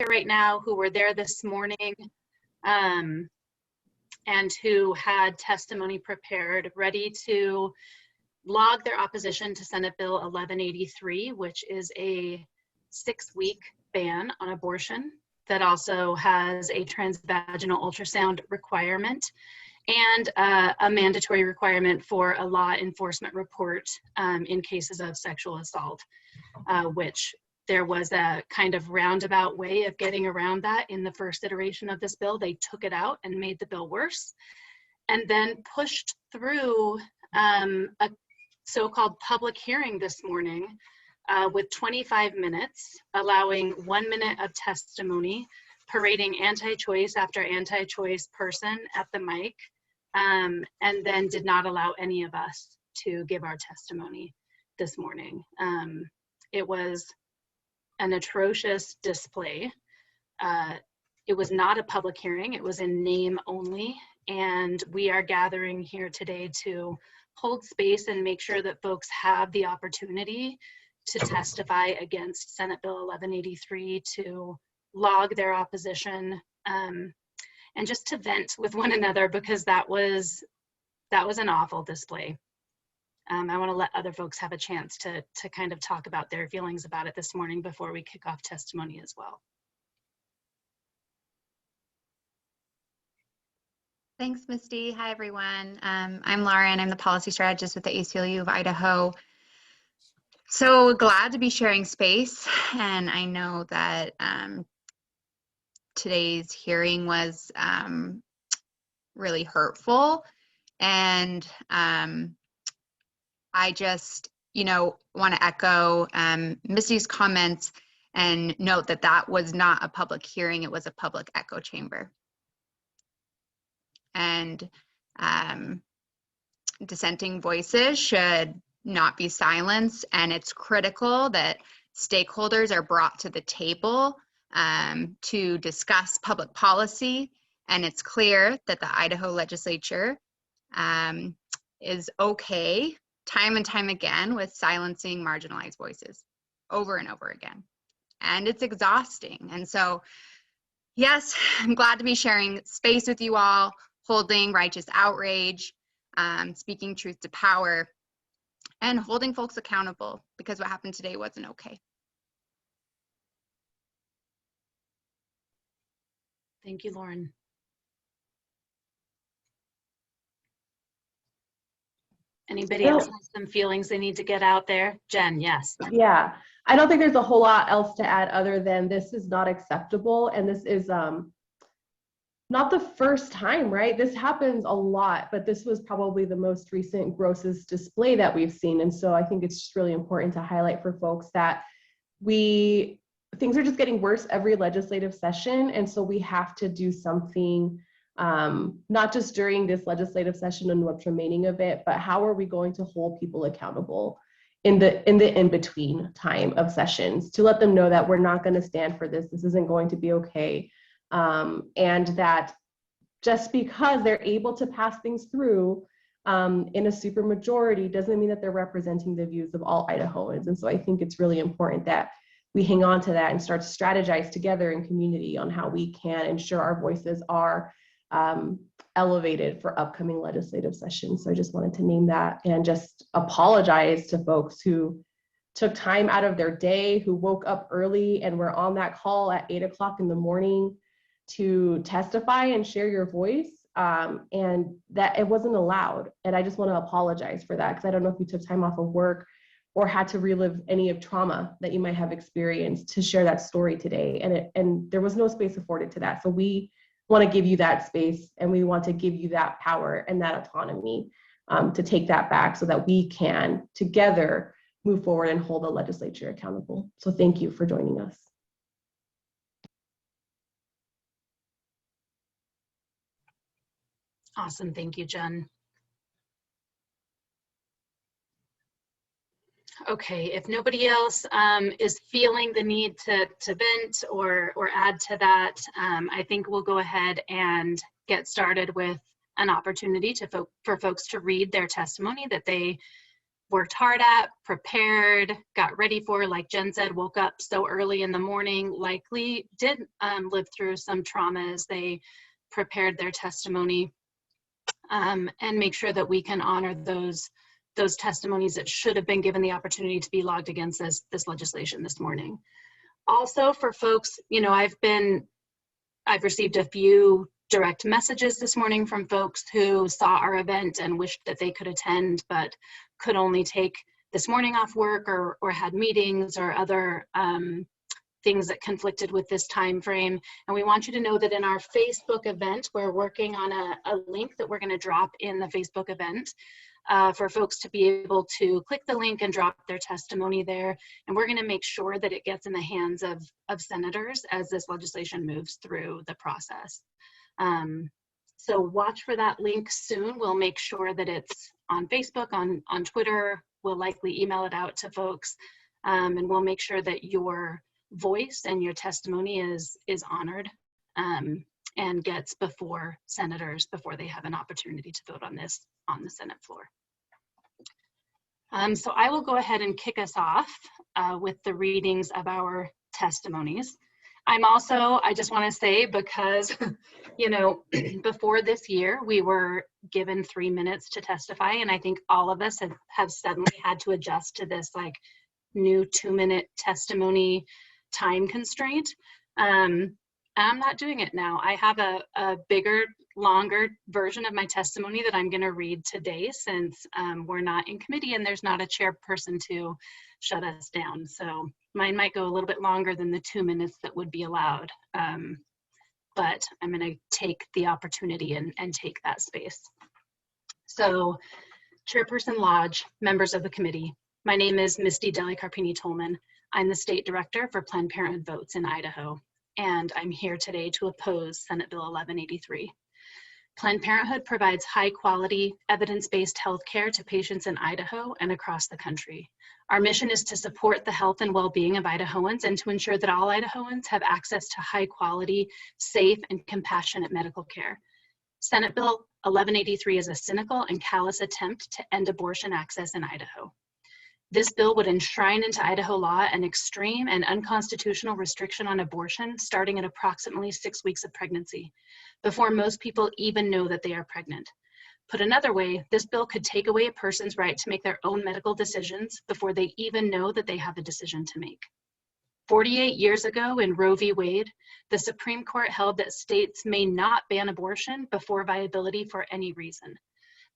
right now who were there this morning and who had testimony prepared, ready to log their opposition to Senate Bill 1183, which is a 6-week ban on abortion that also has a transvaginal ultrasound requirement and a mandatory requirement for a law enforcement report in cases of sexual assault, which there was a kind of roundabout way of getting around that in the first iteration of this bill. They took it out and made the bill worse, and then pushed through a so-called public hearing this morning with 25 minutes, allowing 1 minute of testimony, parading anti-choice after anti-choice person at the mic, and then did not allow any of us to give our testimony this morning. It was an atrocious display. It was not a public hearing, it was in name only, and we are gathering here today to hold space and make sure that folks have the opportunity to testify against Senate Bill 1183, to log their opposition, and just to vent with one another, because that was an awful display. I want to let other folks have a chance to kind of talk about their feelings about it this morning before we kick off testimony as well. Thanks, Misty. Hi, everyone. I'm Lauren. I'm the policy strategist with the ACLU of Idaho. So glad to be sharing space. And I know that today's hearing was really hurtful. And I just, want to echo Misty's comments and note that that was not a public hearing. It was a public echo chamber. And dissenting voices should not be silenced, and it's critical that stakeholders are brought to the table to discuss public policy, and it's clear that the Idaho legislature is okay time and time again with silencing marginalized voices over and over again, and it's exhausting. And so yes, I'm glad to be sharing space with you all, holding righteous outrage, speaking truth to power, and holding folks accountable, because what happened today wasn't okay. Thank you, Lauren. Anybody else has some feelings they need to get out there? Jen, yes. Yeah, I don't think there's a whole lot else to add other than this is not acceptable, and this is not the first time, right? This happens a lot, but this was probably the most recent grossest display that we've seen. And so I think it's just really important to highlight for folks that things are just getting worse every legislative session. And so we have to do something, not just during this legislative session and what's remaining of it, but how are we going to hold people accountable in the in-between time of sessions to let them know that we're not going to stand for this. This isn't going to be okay. And that just because they're able to pass things through in a supermajority doesn't mean that they're representing the views of all Idahoans. And so I think it's really important that we hang on to that and start to strategize together in community on how we can ensure our voices are elevated for upcoming legislative sessions. So I just wanted to name that and just apologize to folks who took time out of their day, who woke up early and were on that call at 8 o'clock in the morning to testify and share your voice, and that it wasn't allowed. And I just want to apologize for that, because I don't know if you took time off of work or had to relive any of trauma that you might have experienced to share that story today. And there was no space afforded to that. So we want to give you that space, and we want to give you that power and that autonomy to take that back so that we can together move forward and hold the legislature accountable. So thank you for joining us. Awesome, thank you, Jen. Okay, if nobody else is feeling the need to vent or add to that, I think we'll go ahead and get started with an opportunity for folks to read their testimony that they worked hard at, prepared, got ready for, like Jen said, woke up so early in the morning, likely did live through some trauma as they prepared their testimony, and make sure that we can honor those testimonies that should have been given the opportunity to be logged against this legislation this morning. Also for folks, you know, I've received a few direct messages this morning from folks who saw our event and wished that they could attend, but could only take this morning off work or had meetings or other things that conflicted with this time frame. And we want you to know that in our Facebook event, we're working on a link that we're going to drop in the Facebook event for folks to be able to click the link and drop their testimony there. And we're going to make sure that it gets in the hands of senators as this legislation moves through the process. So watch for that link soon. We'll make sure that it's on Facebook, on Twitter. We'll likely email it out to folks, and we'll make sure that your voice and your testimony is honored and gets before senators before they have an opportunity to vote on this on the Senate floor. So I will go ahead and kick us off with the readings of our testimonies. I just want to say, because, you know, before this year, we were given 3 minutes to testify, and I think all of us have suddenly had to adjust to this like new 2-minute testimony time constraint. I'm not doing it now. I have a bigger, longer version of my testimony that I'm going to read today, since we're not in committee and there's not a chairperson to shut us down. So mine might go a little bit longer than the 2 minutes that would be allowed. But I'm going to take the opportunity and take that space. So, Chairperson Lodge, members of the committee, my name is Misty Deli Carpini Tolman. I'm the State Director for Planned Parenthood Votes in Idaho, and I'm here today to oppose Senate Bill 1183. Planned Parenthood provides high-quality, evidence-based health care to patients in Idaho and across the country. Our mission is to support the health and well-being of Idahoans and to ensure that all Idahoans have access to high-quality, safe, and compassionate medical care. Senate Bill 1183 is a cynical and callous attempt to end abortion access in Idaho. This bill would enshrine into Idaho law an extreme and unconstitutional restriction on abortion starting at approximately 6 weeks of pregnancy, before most people even know that they are pregnant. Put another way, this bill could take away a person's right to make their own medical decisions before they even know that they have a decision to make. 48 years ago in Roe v. Wade, the Supreme Court held that states may not ban abortion before viability for any reason.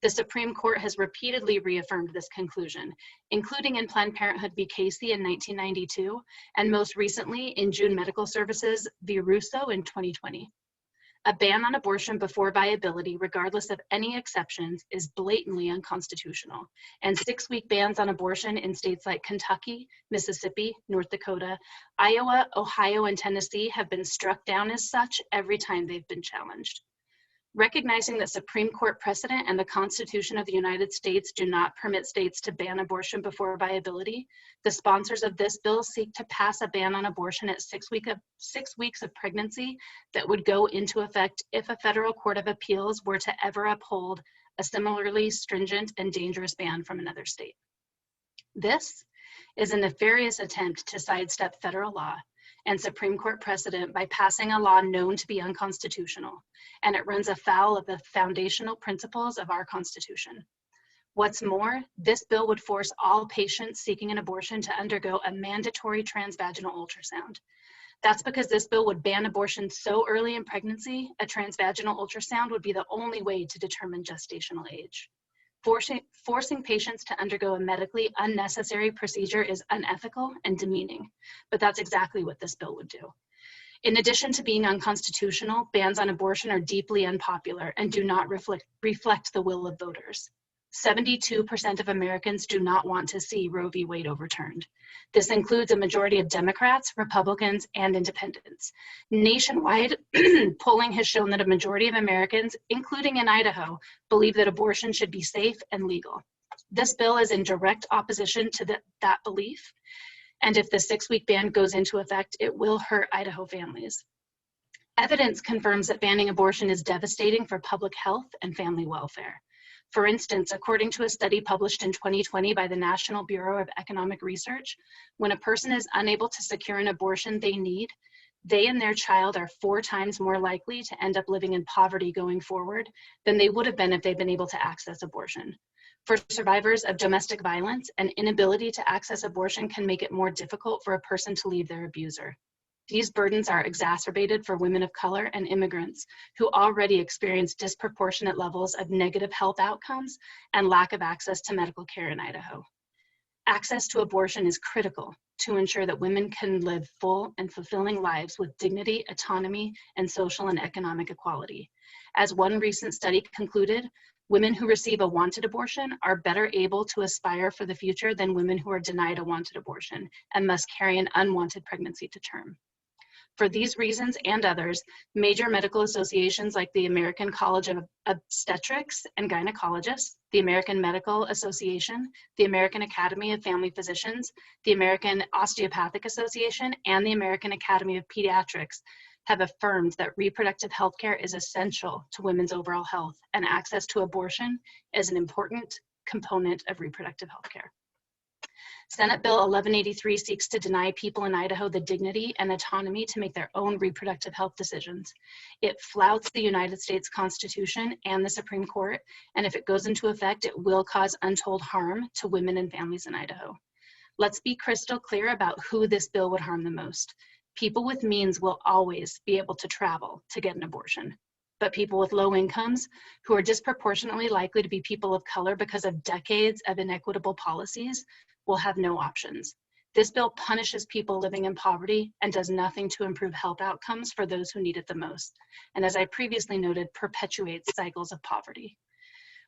The Supreme Court has repeatedly reaffirmed this conclusion, including in Planned Parenthood v. Casey in 1992, and most recently in June Medical Services v. Russo in 2020. A ban on abortion before viability, regardless of any exceptions, is blatantly unconstitutional, and 6-week bans on abortion in states like Kentucky, Mississippi, North Dakota, Iowa, Ohio, and Tennessee have been struck down as such every time they've been challenged. Recognizing that Supreme Court precedent and the Constitution of the United States do not permit states to ban abortion before viability, the sponsors of this bill seek to pass a ban on abortion at 6 weeks of pregnancy that would go into effect if a federal court of appeals were to ever uphold a similarly stringent and dangerous ban from another state. This is a nefarious attempt to sidestep federal law and Supreme Court precedent by passing a law known to be unconstitutional, and it runs afoul of the foundational principles of our Constitution. What's more, this bill would force all patients seeking an abortion to undergo a mandatory transvaginal ultrasound. That's because this bill would ban abortion so early in pregnancy, a transvaginal ultrasound would be the only way to determine gestational age. Forcing patients to undergo a medically unnecessary procedure is unethical and demeaning, but that's exactly what this bill would do. In addition to being unconstitutional, bans on abortion are deeply unpopular and do not reflect the will of voters. 72% of Americans do not want to see Roe v. Wade overturned. This includes a majority of Democrats, Republicans, and independents. Nationwide, polling has shown that a majority of Americans, including in Idaho, believe that abortion should be safe and legal. This bill is in direct opposition to that belief, and if the 6-week ban goes into effect, it will hurt Idaho families. Evidence confirms that banning abortion is devastating for public health and family welfare. For instance, according to a study published in 2020 by the National Bureau of Economic Research, when a person is unable to secure an abortion they need, they and their child are 4 times more likely to end up living in poverty going forward than they would have been if they'd been able to access abortion. For survivors of domestic violence, an inability to access abortion can make it more difficult for a person to leave their abuser. These burdens are exacerbated for women of color and immigrants who already experience disproportionate levels of negative health outcomes and lack of access to medical care in Idaho. Access to abortion is critical to ensure that women can live full and fulfilling lives with dignity, autonomy, and social and economic equality. As one recent study concluded, women who receive a wanted abortion are better able to aspire for the future than women who are denied a wanted abortion and must carry an unwanted pregnancy to term. For these reasons and others, major medical associations like the American College of Obstetrics and Gynecologists, the American Medical Association, the American Academy of Family Physicians, the American Osteopathic Association, and the American Academy of Pediatrics have affirmed that reproductive health care is essential to women's overall health, and access to abortion is an important component of reproductive health care. Senate Bill 1183 seeks to deny people in Idaho the dignity and autonomy to make their own reproductive health decisions. It flouts the United States Constitution and the Supreme Court, and if it goes into effect, it will cause untold harm to women and families in Idaho. Let's be crystal clear about who this bill would harm the most. People with means will always be able to travel to get an abortion, but people with low incomes, who are disproportionately likely to be people of color because of decades of inequitable policies, will have no options. This bill punishes people living in poverty and does nothing to improve health outcomes for those who need it the most. And as I previously noted, perpetuates cycles of poverty.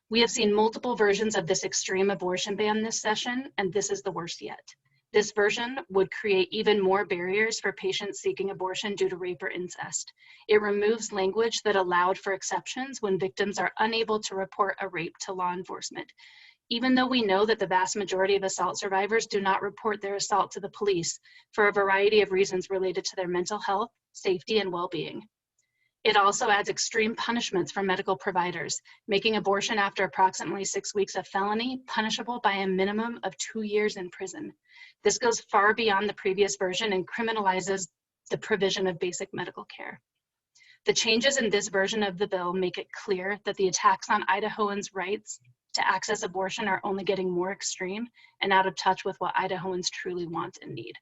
We have seen multiple versions of this extreme abortion ban this session, and this is the worst yet. This version would create even more barriers for patients seeking abortion due to rape or incest. It removes language that allowed for exceptions when victims are unable to report a rape to law enforcement. Even though we know that the vast majority of assault survivors do not report their assault to the police for a variety of reasons related to their mental health, safety, and well-being. It also adds extreme punishments for medical providers, making abortion after approximately 6 weeks of felony punishable by a minimum of 2 years in prison. This goes far beyond the previous version and criminalizes the provision of basic medical care. The changes in this version of the bill make it clear that the attacks on Idahoans' rights to access abortion are only getting more extreme and out of touch with what Idahoans truly want and need.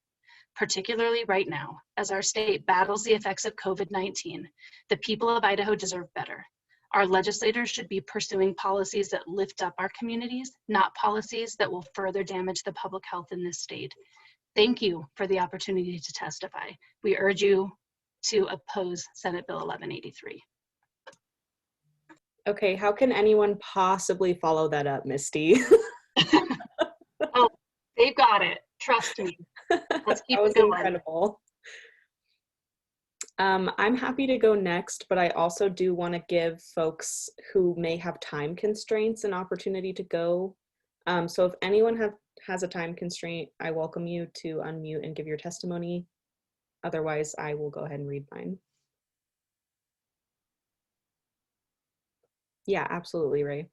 Particularly right now, as our state battles the effects of COVID-19, the people of Idaho deserve better. Our legislators should be pursuing policies that lift up our communities, not policies that will further damage the public health in this state. Thank you for the opportunity to testify. We urge you to oppose Senate Bill 1183. Okay, how can anyone possibly follow that up, Misty? Oh, they've got it. Trust me. Let's keep That was it going. incredible. I'm happy to go next, but I also do want to give folks who may have time constraints an opportunity to go. So if anyone has a time constraint, I welcome you to unmute and give your testimony. Otherwise, I will go ahead and read mine. Yeah, absolutely, Ray.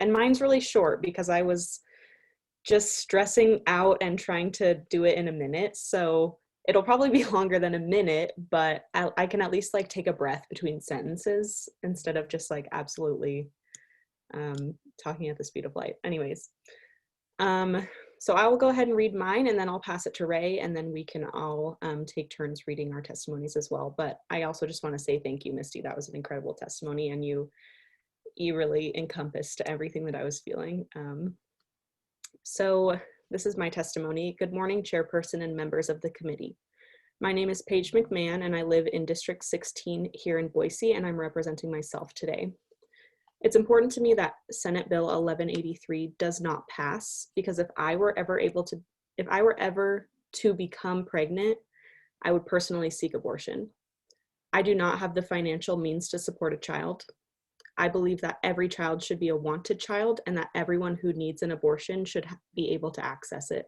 And mine's really short because I was just stressing out and trying to do it in a minute. So it'll probably be longer than a minute, but I can at least like take a breath between sentences instead of just like absolutely talking at the speed of light. Anyways, so I will go ahead and read mine and then I'll pass it to Ray and then we can all take turns reading our testimonies as well. But I also just want to say thank you, Misty. That was an incredible testimony and you really encompassed everything that I was feeling. So this is my testimony. Good morning, chairperson and members of the committee. My name is Paige McMahon and I live in District 16 here in Boise and I'm representing myself today. It's important to me that Senate Bill 1183 does not pass because if I were ever to become pregnant, I would personally seek abortion. I do not have the financial means to support a child. I believe that every child should be a wanted child and that everyone who needs an abortion should be able to access it.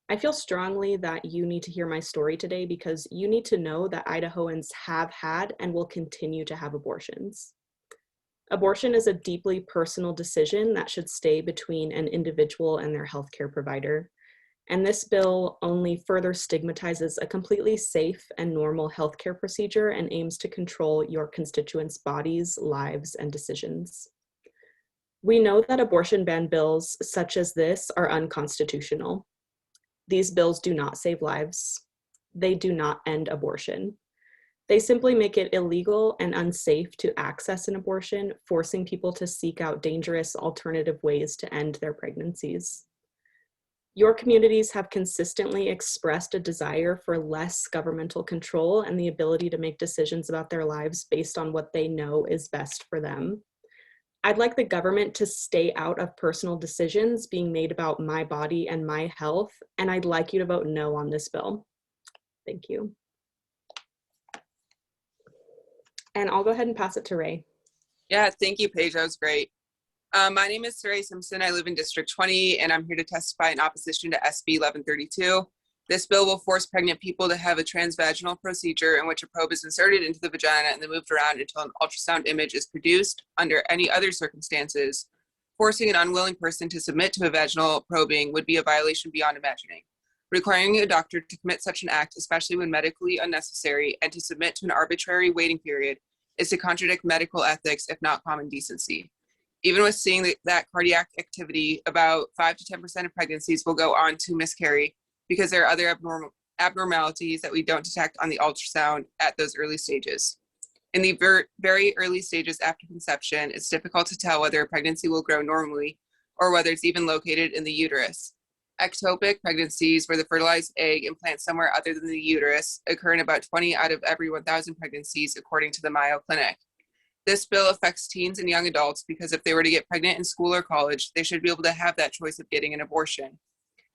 I feel strongly that you need to hear my story today because you need to know that Idahoans have had and will continue to have abortions. Abortion is a deeply personal decision that should stay between an individual and their healthcare provider. And this bill only further stigmatizes a completely safe and normal healthcare procedure and aims to control your constituents' bodies, lives, and decisions. We know that abortion ban bills such as this are unconstitutional. These bills do not save lives. They do not end abortion. They simply make it illegal and unsafe to access an abortion, forcing people to seek out dangerous alternative ways to end their pregnancies. Your communities have consistently expressed a desire for less governmental control and the ability to make decisions about their lives based on what they know is best for them. I'd like the government to stay out of personal decisions being made about my body and my health, and I'd like you to vote no on this bill. Thank you. And I'll go ahead and pass it to Ray. Yeah, thank you, Paige. That was great. My name is Saray Simpson. I live in District 20, and I'm here to testify in opposition to SB 1132. This bill will force pregnant people to have a transvaginal procedure in which a probe is inserted into the vagina and then moved around until an ultrasound image is produced under any other circumstances. Forcing an unwilling person to submit to a vaginal probing would be a violation beyond imagining. Requiring a doctor to commit such an act, especially when medically unnecessary, and to submit to an arbitrary waiting period is to contradict medical ethics, if not common decency. Even with seeing that cardiac activity, about 5 to 10% of pregnancies will go on to miscarry because there are other abnormalities that we don't detect on the ultrasound at those early stages. In the very early stages after conception, it's difficult to tell whether a pregnancy will grow normally or whether it's even located in the uterus. Ectopic pregnancies, where the fertilized egg implants somewhere other than the uterus, occur in about 20 out of every 1,000 pregnancies, according to the Mayo Clinic. This bill affects teens and young adults because if they were to get pregnant in school or college, they should be able to have that choice of getting an abortion,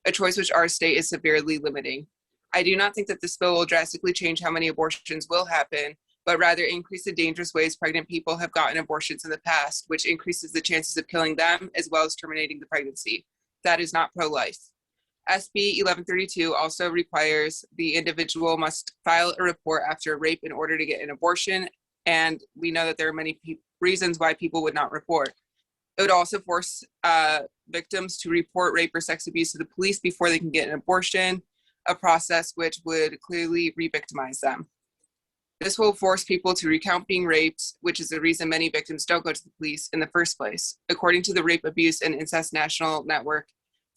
a choice which our state is severely limiting. I do not think that this bill will drastically change how many abortions will happen, but rather increase the dangerous ways pregnant people have gotten abortions in the past, which increases the chances of killing them as well as terminating the pregnancy. That is not pro-life. SB 1132 also requires the individual must file a report after rape in order to get an abortion, and we know that there are many reasons why people would not report. It would also force victims to report rape or sex abuse to the police before they can get an abortion, a process which would clearly re-victimize them. This will force people to recount being raped, which is the reason many victims don't go to the police in the first place. According to the Rape, Abuse, and Incest National Network,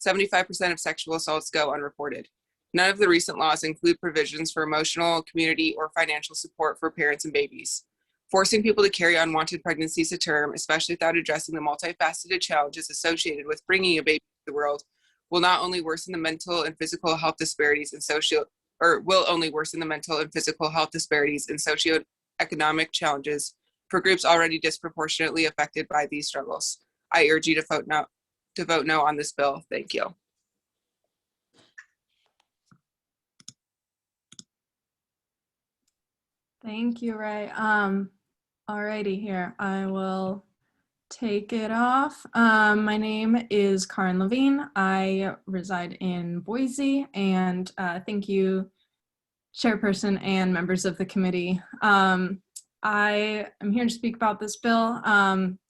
75% of sexual assaults go unreported. None of the recent laws include provisions for emotional, community, or financial support for parents and babies. Forcing people to carry unwanted pregnancies to term, especially without addressing the multifaceted challenges associated with bringing a baby to the world, will not only worsen the mental and physical health disparities and socioeconomic challenges for groups already disproportionately affected by these struggles. I urge you to vote no on this bill. Thank you. Thank you, Ray. Alrighty, here, I will take it off. My name is Karin Levine. I reside in Boise, and thank you, Chairperson and members of the committee. I am here to speak about this bill.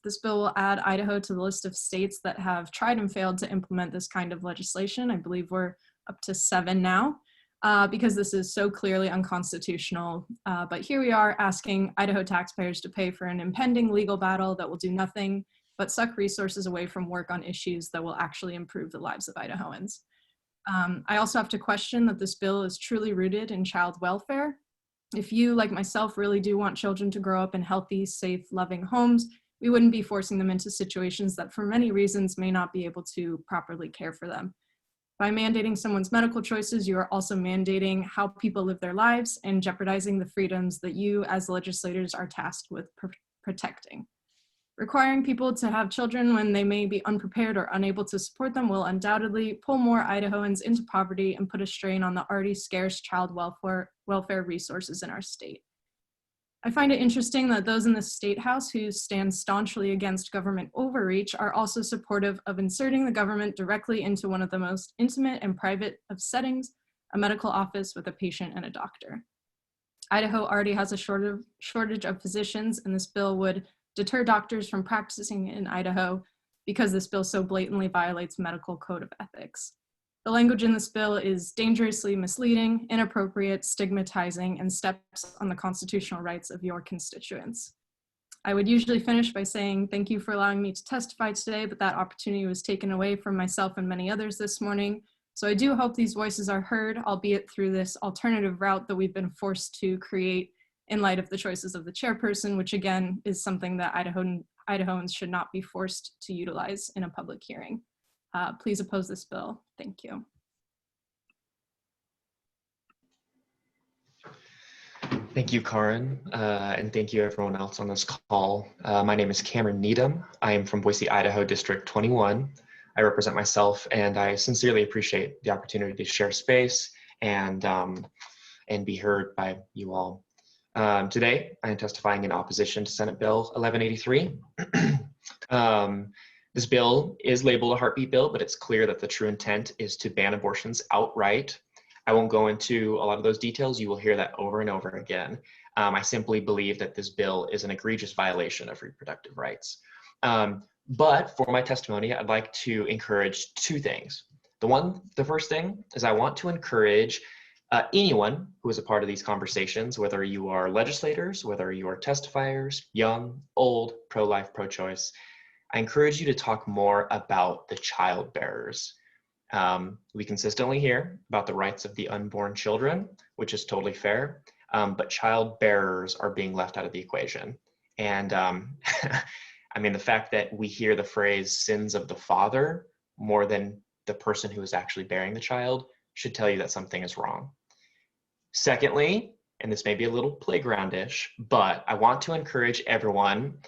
This bill will add Idaho to the list of states that have tried and failed to implement this kind of legislation. I believe we're up to 7 now. Because this is so clearly unconstitutional. But here we are asking Idaho taxpayers to pay for an impending legal battle that will do nothing but suck resources away from work on issues that will actually improve the lives of Idahoans. I also have to question that this bill is truly rooted in child welfare. If you, like myself, really do want children to grow up in healthy, safe, loving homes, we wouldn't be forcing them into situations that for many reasons may not be able to properly care for them. By mandating someone's medical choices, you are also mandating how people live their lives and jeopardizing the freedoms that you as legislators are tasked with protecting. Requiring people to have children when they may be unprepared or unable to support them will undoubtedly pull more Idahoans into poverty and put a strain on the already scarce child welfare resources in our state. I find it interesting that those in the State House who stand staunchly against government overreach are also supportive of inserting the government directly into one of the most intimate and private of settings, a medical office with a patient and a doctor. Idaho already has a shortage of physicians, and this bill would deter doctors from practicing in Idaho because this bill so blatantly violates medical code of ethics. The language in this bill is dangerously misleading, inappropriate, stigmatizing, and steps on the constitutional rights of your constituents. I would usually finish by saying thank you for allowing me to testify today, but that opportunity was taken away from myself and many others this morning. So I do hope these voices are heard, albeit through this alternative route that we've been forced to create in light of the choices of the chairperson, which again is something that Idahoans should not be forced to utilize in a public hearing. Please oppose this bill. Thank you. Thank you, Karin, and thank you everyone else on this call. My name is Cameron Needham. I am from Boise, Idaho, District 21. I represent myself, and I sincerely appreciate the opportunity to share space and be heard by you all. Today, I am testifying in opposition to Senate Bill 1183. This bill is labeled a heartbeat bill, but it's clear that the true intent is to ban abortions outright. I won't go into a lot of those details. You will hear that over and over again. I simply believe that this bill is an egregious violation of reproductive rights. But for my testimony, I'd like to encourage two things. The first thing is I want to encourage anyone who is a part of these conversations, whether you are legislators, whether you are testifiers, young, old, pro-life, pro-choice, I encourage you to talk more about the child bearers. We consistently hear about the rights of the unborn children, which is totally fair, but child bearers are being left out of the equation. And I mean, the fact that we hear the phrase sins of the father more than the person who is actually bearing the child should tell you that something is wrong. Secondly, and this may be a little playgroundish, but I want to encourage everyone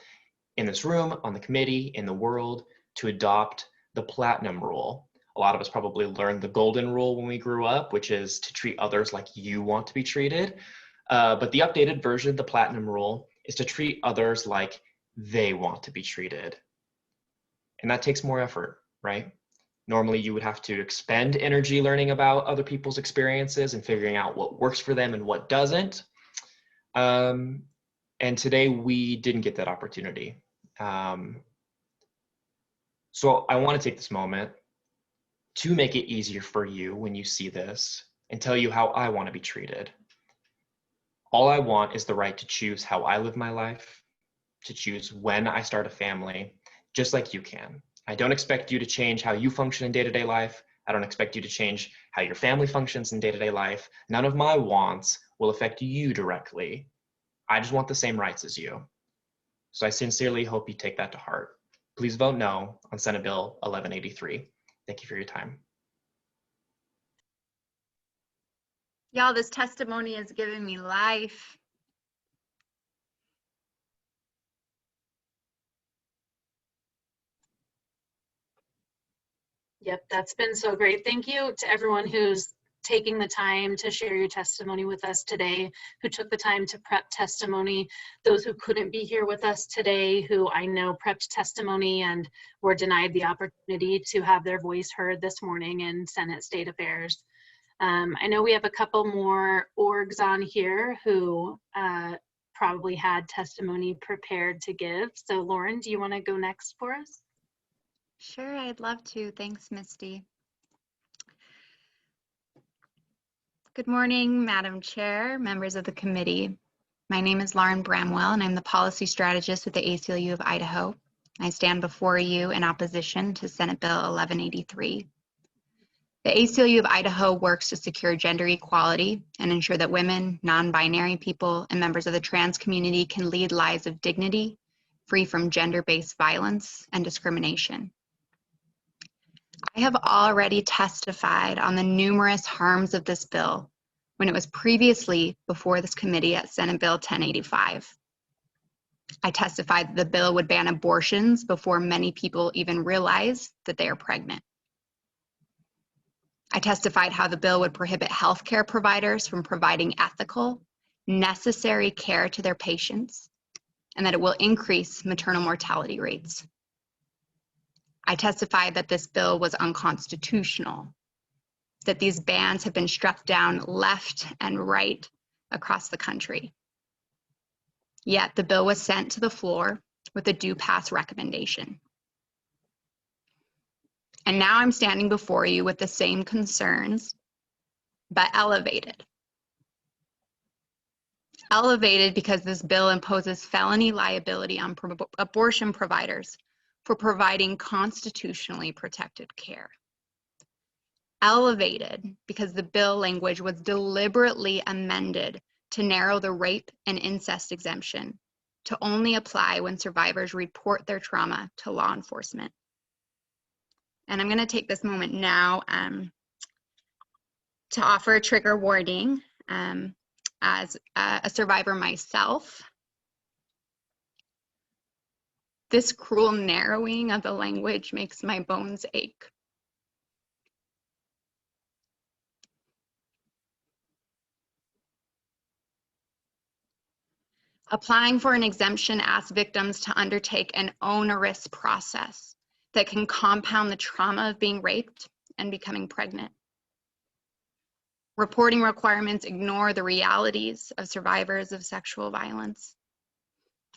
in this room, on the committee, in the world, to adopt the platinum rule. A lot of us probably learned the golden rule when we grew up, which is to treat others like you want to be treated. But the updated version, the platinum rule, is to treat others like they want to be treated. And that takes more effort, right? Normally you would have to expend energy learning about other people's experiences and figuring out what works for them and what doesn't. And today we didn't get that opportunity. So I want to take this moment to make it easier for you when you see this and tell you how I want to be treated. All I want is the right to choose how I live my life, to choose when I start a family, just like you can. I don't expect you to change how you function in day-to-day life. I don't expect you to change how your family functions in day-to-day life. None of my wants will affect you directly. I just want the same rights as you. So I sincerely hope you take that to heart. Please vote no on Senate Bill 1183. Thank you for your time. Y'all, this testimony has given me life. Yep, that's been so great. Thank you to everyone who's taking the time to share your testimony with us today, who took the time to prep testimony, those who couldn't be here with us today, who I know prepped testimony and were denied the opportunity to have their voice heard this morning in Senate State Affairs. I know we have a couple more orgs on here who probably had testimony prepared to give. So Lauren, do you want to go next for us? Sure, I'd love to. Thanks, Misty. Good morning, Madam Chair, members of the committee. My name is Lauren Bramwell, and I'm the policy strategist with the ACLU of Idaho. I stand before you in opposition to Senate Bill 1183. The ACLU of Idaho works to secure gender equality and ensure that women, non-binary people, and members of the trans community can lead lives of dignity, free from gender-based violence and discrimination. I have already testified on the numerous harms of this bill when it was previously before this committee at Senate Bill 1085. I testified that the bill would ban abortions before many people even realize that they are pregnant. I testified how the bill would prohibit healthcare providers from providing ethical, necessary care to their patients, and that it will increase maternal mortality rates. I testified that this bill was unconstitutional, that these bans have been struck down left and right across the country. Yet the bill was sent to the floor with a do pass recommendation. And now I'm standing before you with the same concerns, but elevated. Elevated because this bill imposes felony liability on abortion providers for providing constitutionally protected care. Elevated because the bill language was deliberately amended to narrow the rape and incest exemption to only apply when survivors report their trauma to law enforcement. And I'm going to take this moment now to offer a trigger warning. As a survivor myself, this cruel narrowing of the language makes my bones ache. Applying for an exemption asks victims to undertake an onerous process that can compound the trauma of being raped and becoming pregnant. Reporting requirements ignore the realities of survivors of sexual violence.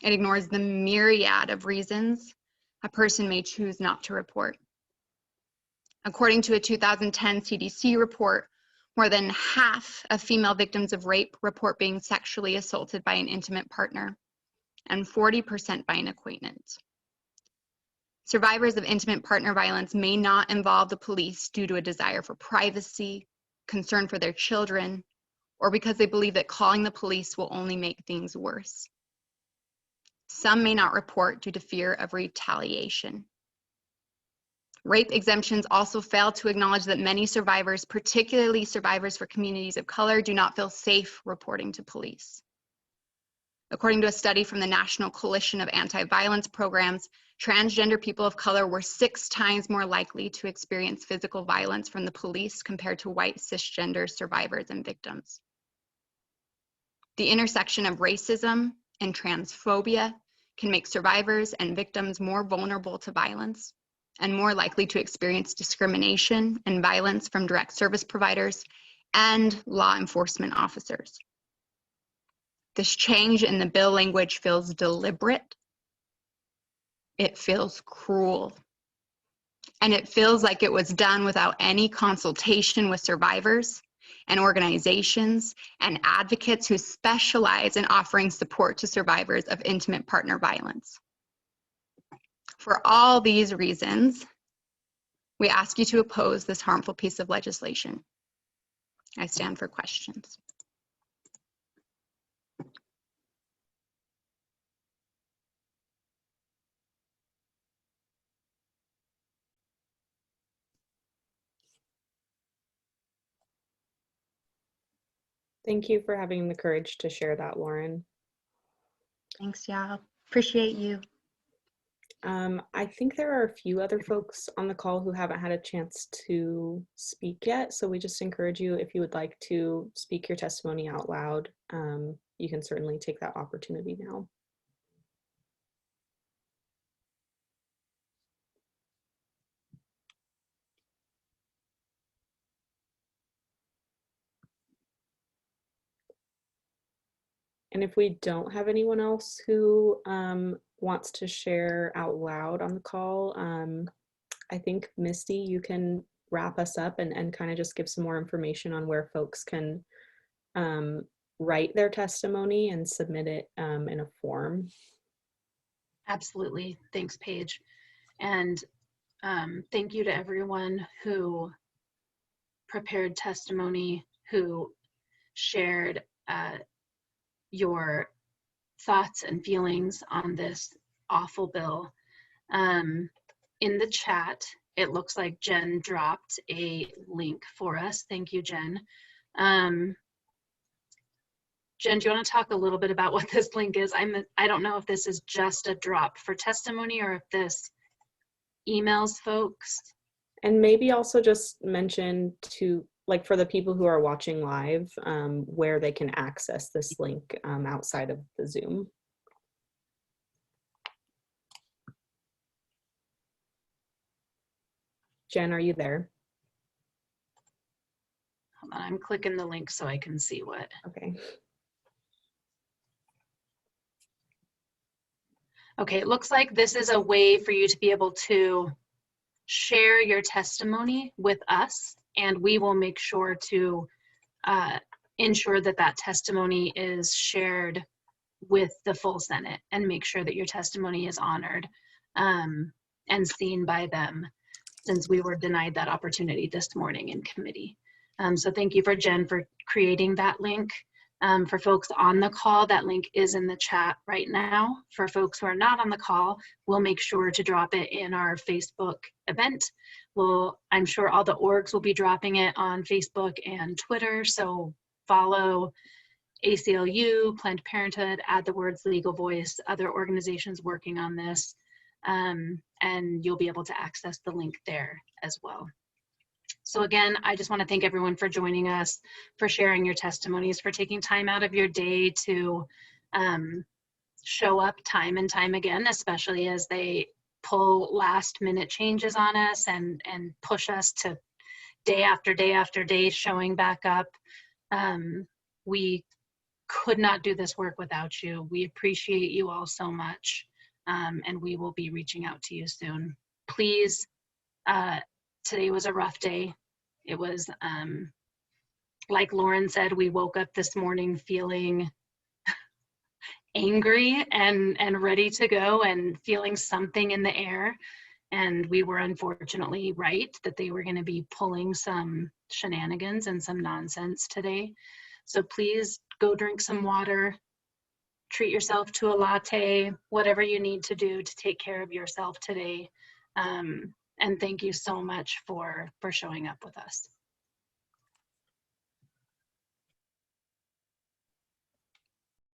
It ignores the myriad of reasons a person may choose not to report. According to a 2010 CDC report, more than half of female victims of rape report being sexually assaulted by an intimate partner, and 40% by an acquaintance. Survivors of intimate partner violence may not involve the police due to a desire for privacy, concern for their children, or because they believe that calling the police will only make things worse. Some may not report due to fear of retaliation. Rape exemptions also fail to acknowledge that many survivors, particularly survivors for communities of color, do not feel safe reporting to police. According to a study from the National Coalition of Anti-Violence Programs, transgender people of color were 6 times more likely to experience physical violence from the police compared to white cisgender survivors and victims. The intersection of racism and transphobia can make survivors and victims more vulnerable to violence and more likely to experience discrimination and violence from direct service providers and law enforcement officers. This change in the bill language feels deliberate. It feels cruel. And it feels like it was done without any consultation with survivors and organizations and advocates who specialize in offering support to survivors of intimate partner violence. For all these reasons, we ask you to oppose this harmful piece of legislation. I stand for questions. Thank you for having the courage to share that, Lauren. Thanks, y'all. Appreciate you. I think there are a few other folks on the call who haven't had a chance to speak yet, so we just encourage you, if you would like to speak your testimony out loud, you can certainly take that opportunity now. And if we don't have anyone else who wants to share out loud on the call, I think, Misty, you can wrap us up and kind of just give some more information on where folks can write their testimony and submit it in a form. Absolutely. Thanks, Paige. And thank you to everyone who prepared testimony, who shared your thoughts and feelings on this awful bill. In the chat, it looks like Jen dropped a link for us. Thank you, Jen. Jen, do you want to talk a little bit about what this link is? I don't know if this is just a drop for testimony or if this emails folks. And maybe also just mention to, like, for the people who are watching live, where they can access this link outside of the Zoom. Jen, are you there? Hold on, I'm clicking the link so I can see what. Okay. Okay, it looks like this is a way for you to be able to share your testimony with us, and we will make sure to ensure that that testimony is shared with the full Senate and make sure that your testimony is honored and seen by them, since we were denied that opportunity this morning in committee. So thank you for Jen for creating that link. For folks on the call, that link is in the chat right now. For folks who are not on the call, we'll make sure to drop it in our Facebook event. I'm sure all the orgs will be dropping it on Facebook and Twitter, so follow ACLU, Planned Parenthood, add the words Legal Voice, other organizations working on this, and you'll be able to access the link there as well. So again, I just want to thank everyone for joining us, for sharing your testimonies, for taking time out of your day to show up time and time again, especially as they pull last minute changes on us and push us to day after day after day showing back up. We could not do this work without you. We appreciate you all so much, and we will be reaching out to you soon. Please, today was a rough day. It was, like Lauren said, we woke up this morning feeling angry and ready to go and feeling something in the air. And we were unfortunately right that they were going to be pulling some shenanigans and some nonsense today. So please go drink some water, treat yourself to a latte, whatever you need to do to take care of yourself today. And thank you so much for showing up with us.